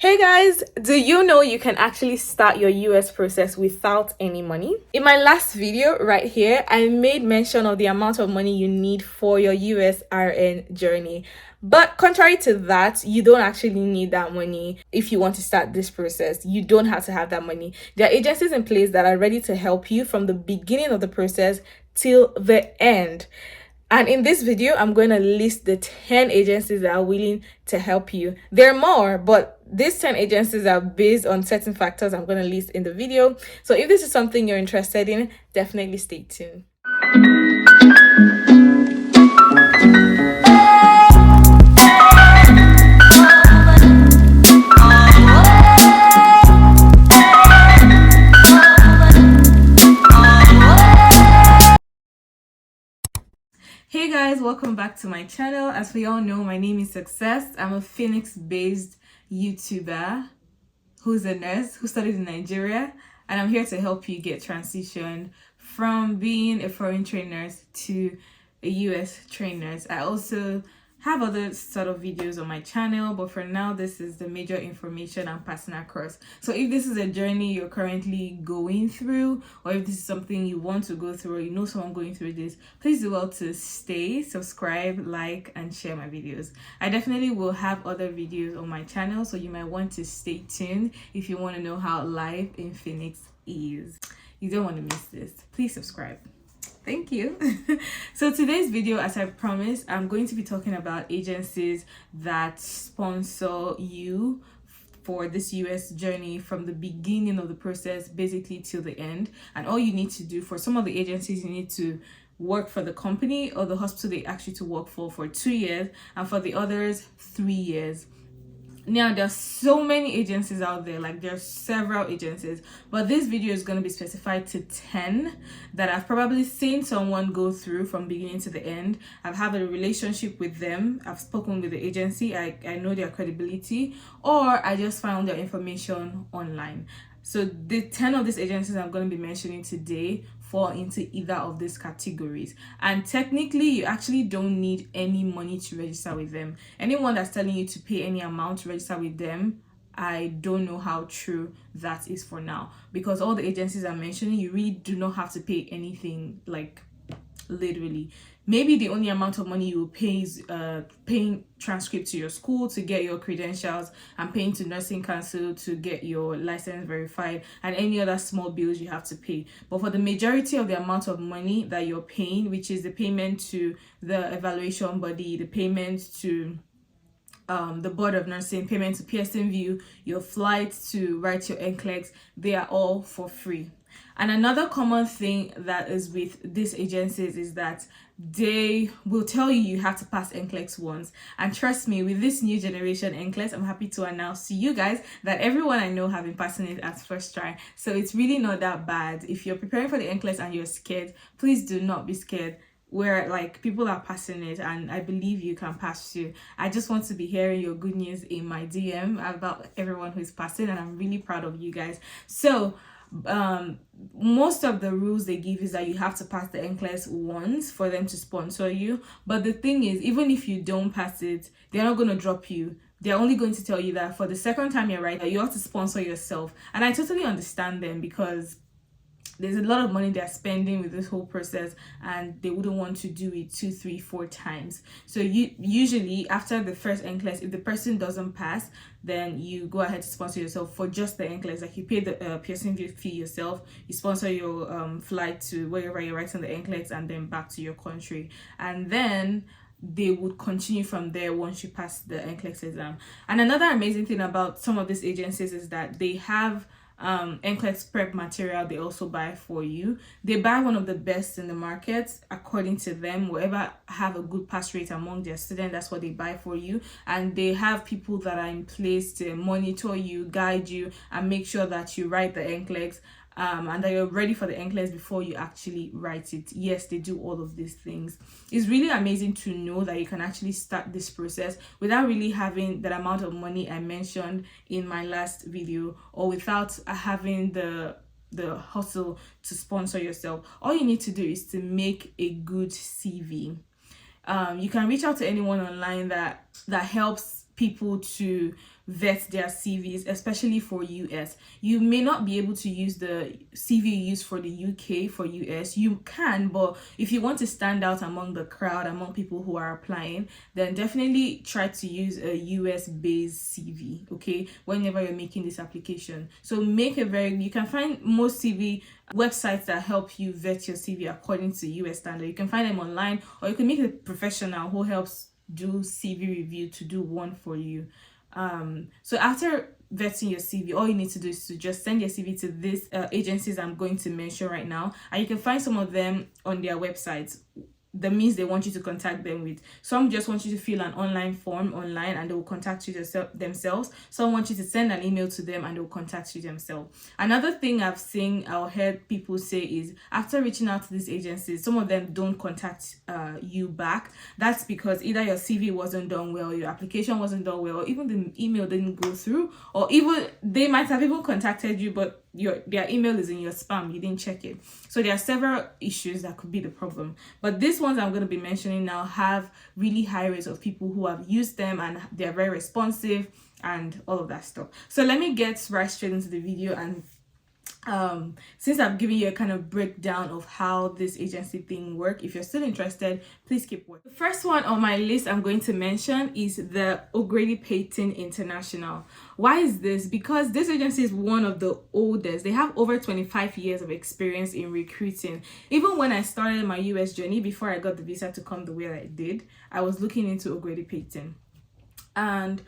Hey guys, do you know you can actually start your US process without any money? In my last video right here, I made mention of the amount of money you need for your US RN journey. But contrary to that, you don't actually need that money if you want to start this process. You don't have to have that money. There are agencies in place that are ready to help you from the beginning of the process till the end. And in this video, I'm going to list the 10 agencies that are willing to help you. There are more, but these 10 agencies are based on certain factors I'm going to list in the video. So if this is something you're interested in, definitely stay tuned. Hey guys, welcome back to my channel. As we all know, my name is Success. I'm a Phoenix-based YouTuber who's a nurse who studied in Nigeria, and I'm here to help you get transitioned from being a foreign trained nurse to a US trained nurse. I also have other sort of videos on my channel, but for now this is the major information I'm passing across. So if this is a journey you're currently going through, or if this is something you want to go through, or you know someone going through this, please do well to stay, subscribe, like, and share my videos. I definitely will have other videos on my channel, so you might want to stay tuned if you want to know how life in Phoenix is. You don't want to miss this. Please subscribe. Thank you. So today's video, as I promised, I'm going to be talking about agencies that sponsor you for this US journey from the beginning of the process basically till the end. And all you need to do for some of the agencies, you need to work for the company or the hospital they ask you to work for 2 years, and for the others 3 years. Now there's so many agencies out there, like there's several agencies, but this video is going to be specified to 10 that I've probably seen someone go through from beginning to the end. I've had a relationship with them, I've spoken with the agency, I know their credibility, or I just found their information online. So the 10 of these agencies I'm going to be mentioning today fall into either of these categories, and technically you actually don't need any money to register with them. Anyone that's telling you to pay any amount to register with them, I don't know how true that is for now, because all the agencies I'm mentioning, you really do not have to pay anything, like literally. Maybe the only amount of money you will pay is paying transcript to your school to get your credentials, and paying to nursing council to get your license verified, and any other small bills you have to pay. But for the majority of the amount of money that you're paying, which is the payment to the evaluation body, the payment to the board of nursing, payment to Pearson View, your flights to write your NCLEX, they are all for free. And another common thing that is with these agencies is that they will tell you have to pass NCLEX once. And trust me, with this new generation NCLEX, I'm happy to announce to you guys that everyone I know have been passing it at first try. So it's really not that bad. If you're preparing for the NCLEX and you're scared, please do not be scared. Where like people are passing it, and I believe you can pass too. I just want to be hearing your good news in my DM about everyone who's passing, and I'm really proud of you guys. So most of the rules they give is that you have to pass the NCLEX once for them to sponsor you. But the thing is, even if you don't pass it, they're not going to drop you. They're only going to tell you that for the second time you're right, you have to sponsor yourself. And I totally understand them, because there's a lot of money they're spending with this whole process, and they wouldn't want to do it 2, 3, 4 times. So you usually after the first NCLEX, if the person doesn't pass, then you go ahead to sponsor yourself for just the NCLEX. Like you pay the Pearson View fee yourself, you sponsor your flight to wherever you're writing the NCLEX, and then back to your country, and then they would continue from there once you pass the NCLEX exam. And another amazing thing about some of these agencies is that they have NCLEX prep material they also buy for you. They buy one of the best in the market according to them. Whoever have a good pass rate among their students, that's what they buy for you. And they have people that are in place to monitor you, guide you, and make sure that you write the NCLEX and that you're ready for the NCLEX before you actually write it. Yes, they do all of these things. It's really amazing to know that you can actually start this process without really having that amount of money I mentioned in my last video, or without having the hustle to sponsor yourself. All you need to do is to make a good CV. You can reach out to anyone online that helps people to vet their CVs, especially for US. You may not be able to use the CV you use for the UK for US. You can, but if you want to stand out among the crowd, among people who are applying, then definitely try to use a US based CV, okay, whenever you're making this application. So you can find most CV websites that help you vet your CV according to US standard. You can find them online, or you can make a professional who helps do CV review to do one for you. So after vetting your CV, all you need to do is to just send your CV to these agencies I'm going to mention right now, and you can find some of them on their websites, the means they want you to contact them with. Some just want you to fill an online form online and they will contact you themselves. Some want you to send an email to them and they will contact you themselves. Another thing I've seen or heard people say is after reaching out to these agencies, some of them don't contact you back. That's because either your CV wasn't done well, your application wasn't done well, or even the email didn't go through, or even they might have even contacted you but their email is in your spam, you didn't check it. So there are several issues that could be the problem, but these ones I'm going to be mentioning now have really high rates of people who have used them and they're very responsive and all of that stuff. So let me get right straight into the video, and since I've given you a kind of breakdown of how this agency thing work, if you're still interested, please keep watching. The first one on my list I'm going to mention is the OGrady Payton International. Why is this? Because this agency is one of the oldest. They have over 25 years of experience in recruiting. Even when I started my US journey, before I got the visa to come the way I did, I was looking into OGrady Payton. And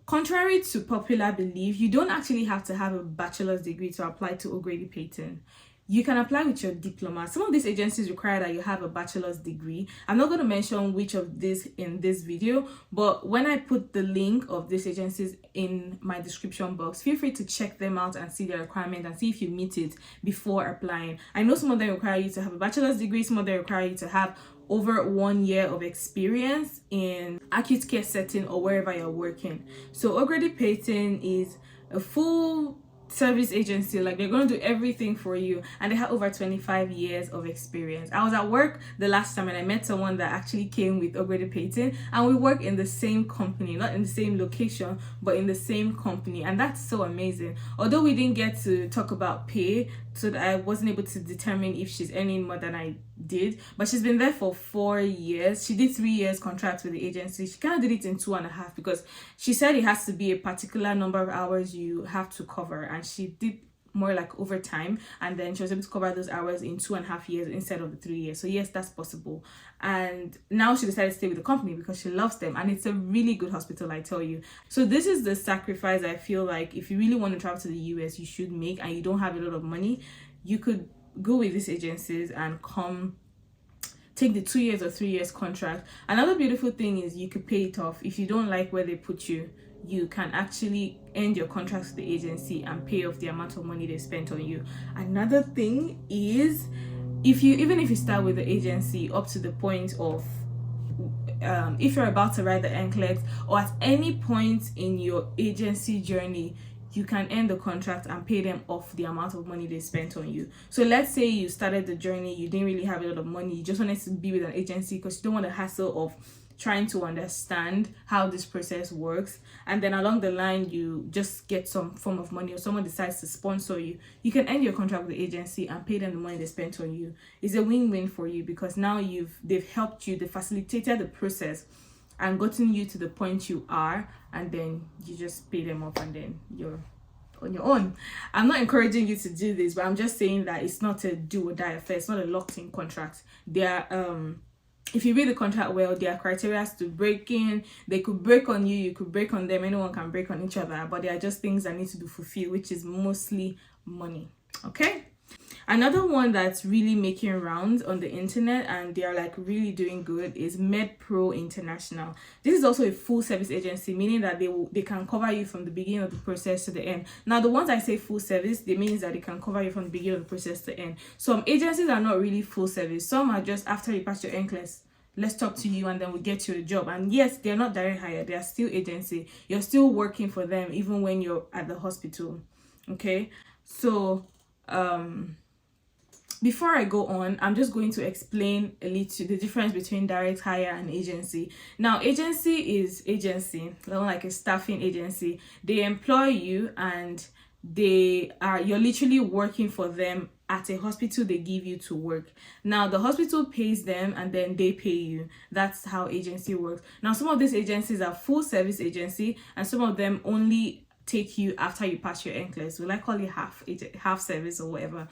contrary to popular belief, you don't actually have to have a bachelor's degree to apply to OGrady Payton. You can apply with your diploma. Some of these agencies require that you have a bachelor's degree. I'm not going to mention which of this in this video, but when I put the link of these agencies in my description box, feel free to check them out and see their requirement and see if you meet it before applying. I know some of them require you to have a bachelor's degree, some of them require you to have over 1 year of experience in acute care setting or wherever you're working. So OGrady Payton is a full service agency. Like, they're going to do everything for you, and they have over 25 years of experience. I was at work the last time and I met someone that actually came with OGrady Payton, and we work in the same company, not in the same location but in the same company, and that's so amazing. Although we didn't get to talk about pay, so that I wasn't able to determine if she's earning more than I did, but she's been there for 4 years. She did 3 years contract with the agency. She kind of did it in 2.5 because she said it has to be a particular number of hours you have to cover, and she did more like overtime, and then she was able to cover those hours in 2.5 years instead of the 3 years. So yes, that's possible. And now she decided to stay with the company because she loves them, and it's a really good hospital, I tell you. So this is the sacrifice I feel like if you really want to travel to the US, you should make, and you don't have a lot of money, you could go with these agencies and come take the 2 years or 3 years contract. Another beautiful thing is you could pay it off. If you don't like where they put you, you can actually end your contract with the agency and pay off the amount of money they spent on you. Another thing is, even if you start with the agency up to the point of if you're about to write the NCLEX, or at any point in your agency journey, you can end the contract and pay them off the amount of money they spent on you. So let's say you started the journey, you didn't really have a lot of money, you just wanted to be with an agency because you don't want the hassle of trying to understand how this process works, and then along the line you just get some form of money, or someone decides to sponsor you, you can end your contract with the agency and pay them the money they spent on you. It's a win-win for you because now they've helped you, they facilitated the process and gotten you to the point you are, and then you just pay them off and then you're on your own. I'm not encouraging you to do this, but I'm just saying that it's not a do or die affair. It's not a locked-in contract. If you read the contract well, there are criteria to break in. They could break on you, you could break on them, anyone can break on each other, but there are just things that need to be fulfilled, which is mostly money. Okay, another one that's really making rounds on the internet and they are like really doing good is MedPro International. This is also a full service agency, meaning that they can cover you from the beginning of the process to the end. Now the ones I say full service, they means that they can cover you from the beginning of the process to the end. Some agencies are not really full service. Some are just after you pass your NCLEX, let's talk to you and then we get you a job. And yes, they're not direct hire, they are still agency. You're still working for them even when you're at the hospital. Okay, so before I go on, I'm just going to explain a little the difference between direct hire and agency. Now, agency is agency, like a staffing agency. They employ you and you're literally working for them at a hospital. They give you to work. Now, the hospital pays them and then they pay you. That's how agency works. Now, some of these agencies are full service agency, and some of them only take you after you pass your NCLEX. So I call it half service or whatever.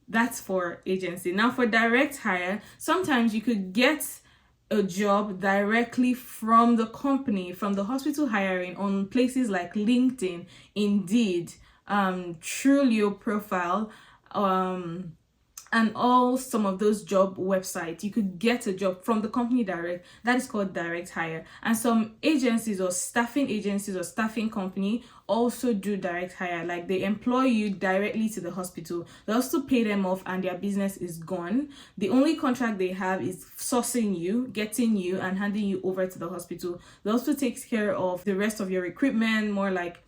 That's for agency. Now, for direct hire, sometimes you could get a job directly from the company, from the hospital hiring, on places like LinkedIn, Indeed, Trulio Profile, and all some of those job websites. You could get a job from the company direct. That is called direct hire. And some agencies or staffing company also do direct hire. Like, they employ you directly to the hospital. They also pay them off and their business is gone. The only contract they have is sourcing you, getting you, and handing you over to the hospital. They also take care of the rest of your recruitment, more like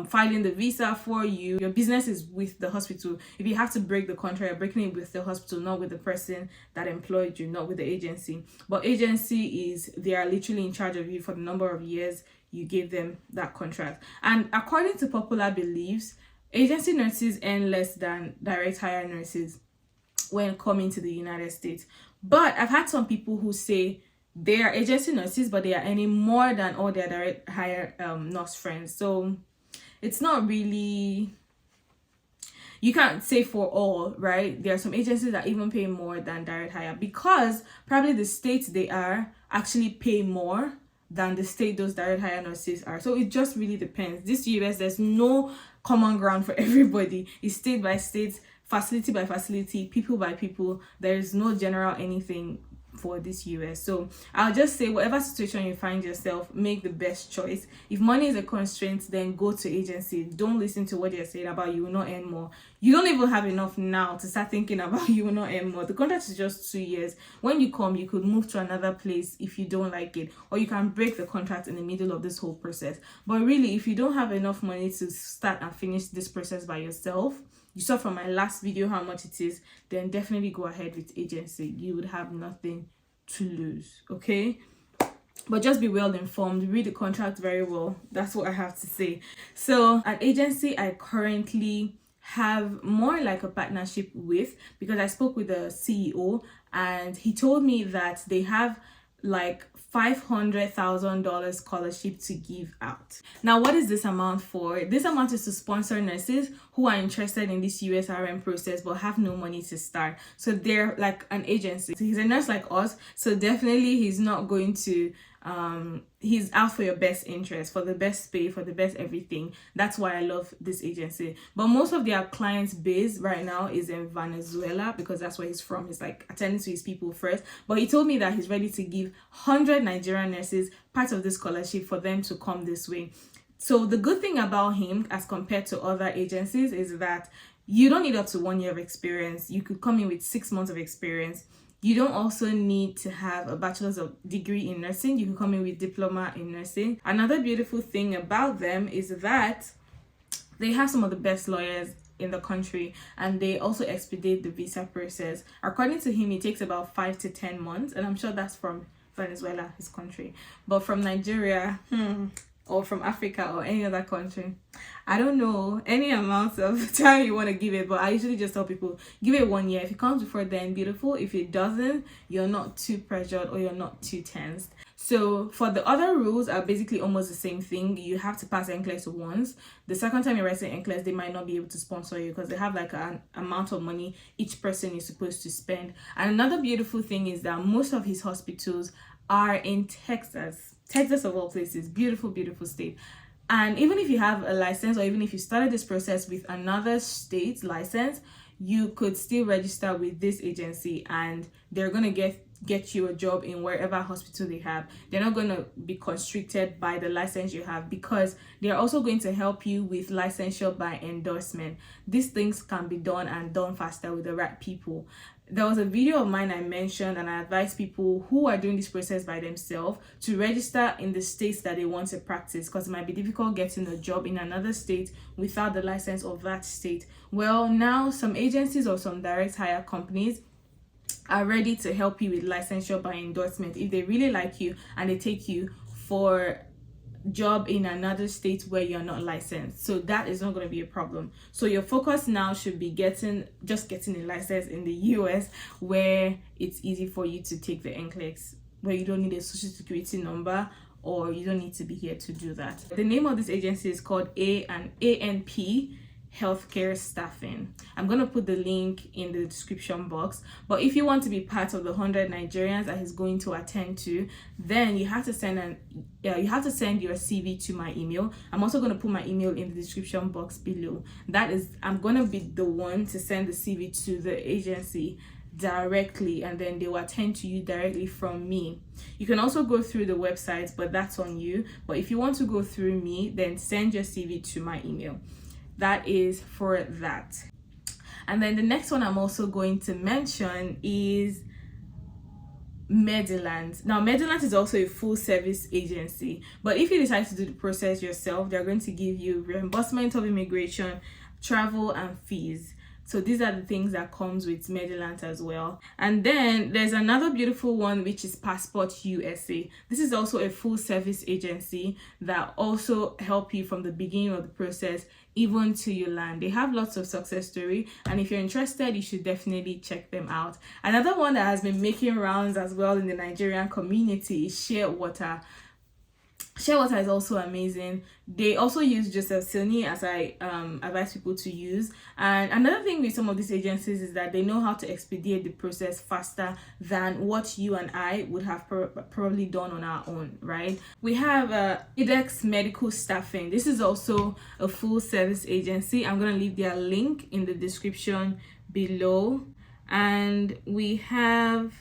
filing the visa for you. Your business is with the hospital. If you have to break the contract, you're breaking it with the hospital, not with the person that employed you, not with the agency. But agency is, they are literally in charge of you for the number of years you gave them that contract. And according to popular beliefs, agency nurses earn less than direct hire nurses when coming to the United States. But I've had some people who say they are agency nurses, but they are earning more than all their direct hire nurse friends. So it's not really, you can't say for all, right? There are some agencies that even pay more than direct hire, because probably the states they are actually pay more than the state those direct hire nurses are. So it just really depends. This US, there's no common ground for everybody. It's state by state, facility by facility, people by people. There is no general anything for this US. So I'll just say, whatever situation you find yourself, make the best choice. If money is a constraint, then go to agency. Don't listen to what they're saying about you will not earn more. You don't even have enough now to start thinking about you will not earn more. The contract is just 2 years. When you come, you could move to another place if you don't like it, or you can break the contract in the middle of this whole process. But really, if you don't have enough money to start and finish this process by yourself, you saw from my last video how much it is, then definitely go ahead with agency. You would have nothing to lose, okay? But just be well informed, read the contract very well. That's what I have to say. So at agency, I currently have more like a partnership with, because I spoke with the CEO and he told me that they have like $500,000 scholarship to give out. Now, what is this amount for? This amount is to sponsor nurses who are interested in this USRM process but have no money to start. So they're like an agency. So he's a nurse like us, so definitely he's not going to he's out for your best interest, for the best pay, for the best everything. That's why I love this agency. But most of their clients base right now is in Venezuela, because that's where he's from. He's like attending to his people first. But he told me that he's ready to give 100 Nigerian nurses part of the scholarship for them to come this way. So the good thing about him as compared to other agencies is that you don't need up to 1 year of experience. You could come in with 6 months of experience. You don't also need to have a bachelor's degree in nursing. You can come in with diploma in nursing. Another beautiful thing about them is that they have some of the best lawyers in the country, and they also expedite the visa process. According to him, it takes about 5 to 10 months, and I'm sure that's from Venezuela, his country. But from Nigeria, or from Africa or any other country, I don't know any amount of time you want to give it, but I usually just tell people, give it 1 year. If it comes before then, beautiful. If it doesn't, you're not too pressured or you're not too tensed. So for the other rules are basically almost the same thing. You have to pass NCLEX once. The second time you're writing NCLEX, they might not be able to sponsor you because they have like an amount of money each person is supposed to spend. And another beautiful thing is that most of his hospitals are in Texas of all places. Beautiful, beautiful state. And even if you have a license, or even if you started this process with another state's license, you could still register with this agency and they're going to get you a job in wherever hospital they have. They're not going to be constricted by the license you have, because they're also going to help you with licensure by endorsement. These things can be done and done faster with the right people. There was a video of mine I mentioned, and I advise people who are doing this process by themselves to register in the states that they want to practice, because it might be difficult getting a job in another state without the license of that state. Well, now some agencies or some direct hire companies are ready to help you with licensure by endorsement if they really like you and they take you for job in another state where you're not licensed. So that is not going to be a problem. So your focus now should be getting a license in the US, where it's easy for you to take the NCLEX, where you don't need a social security number, or you don't need to be here to do that. The name of this agency is called ANP Healthcare Staffing. I'm going to put the link in the description box. But if you want to be part of the 100 Nigerians that he's going to attend to, then you have to send your CV to my email. I'm also going to put my email in the description box below. I'm going to be the one to send the CV to the agency directly, and then they will attend to you directly from me. You can also go through the website, but that's on you. But if you want to go through me, then send your CV to my email. That is for that. And then the next one I'm also going to mention is Medliant. Now, Medliant is also a full service agency, but if you decide to do the process yourself, they're going to give you reimbursement of immigration, travel, and fees. So these are the things that comes with Medliant as well. And then there's another beautiful one, which is Passport USA. This is also a full service agency that also help you from the beginning of the process even to you land. They have lots of success story, and if you're interested, you should definitely check them out. Another one that has been making rounds as well in the Nigerian community is Shear. Shear is also amazing. They also use Joseph Silney, as I advise people to use. And another thing with some of these agencies is that they know how to expedite the process faster than what you and I would have probably done on our own, right? We have IDEX Medical Staffing. This is also a full service agency. I'm going to leave their link in the description below. And we have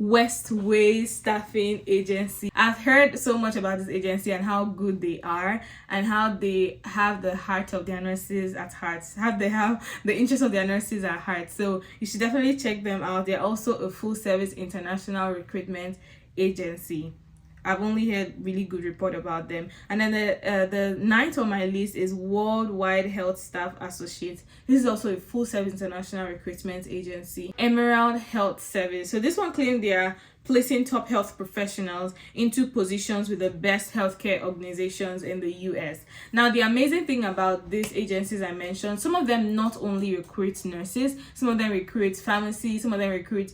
Westway Staffing Agency. I've heard so much about this agency and how good they are, and how they have the heart of their nurses at heart, how they have the interest of their nurses at heart. So you should definitely check them out. They're also a full service international recruitment agency. I've only heard really good report about them. And then the ninth on my list is Worldwide Health Staff Associates. This is also a full service international recruitment agency. Emerald Health Service. So this one claimed they are placing top health professionals into positions with the best healthcare organizations in the US. Now, the amazing thing about these agencies I mentioned, some of them not only recruit nurses, some of them recruit pharmacy, some of them recruit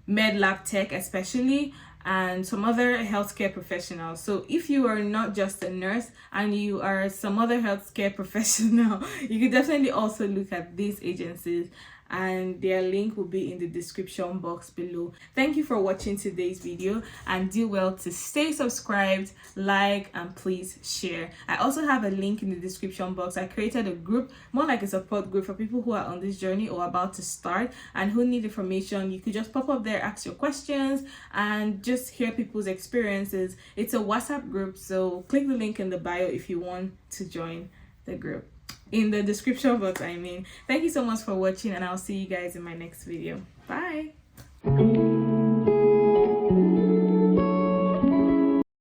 med lab tech especially, and some other healthcare professionals. So if you are not just a nurse and you are some other healthcare professional, you can definitely also look at these agencies, and their link will be in the description box below. Thank you for watching today's video, and do well to stay subscribed, like, and please share. I also have a link in the description box. I created a group, more like a support group for people who are on this journey or about to start and who need information. You could just pop up there, ask your questions, and just hear people's experiences. It's a WhatsApp group, so click the link in the bio if you want to join the group. In the description box, I mean. Thank you so much for watching, and I'll see you guys in my next video. Bye.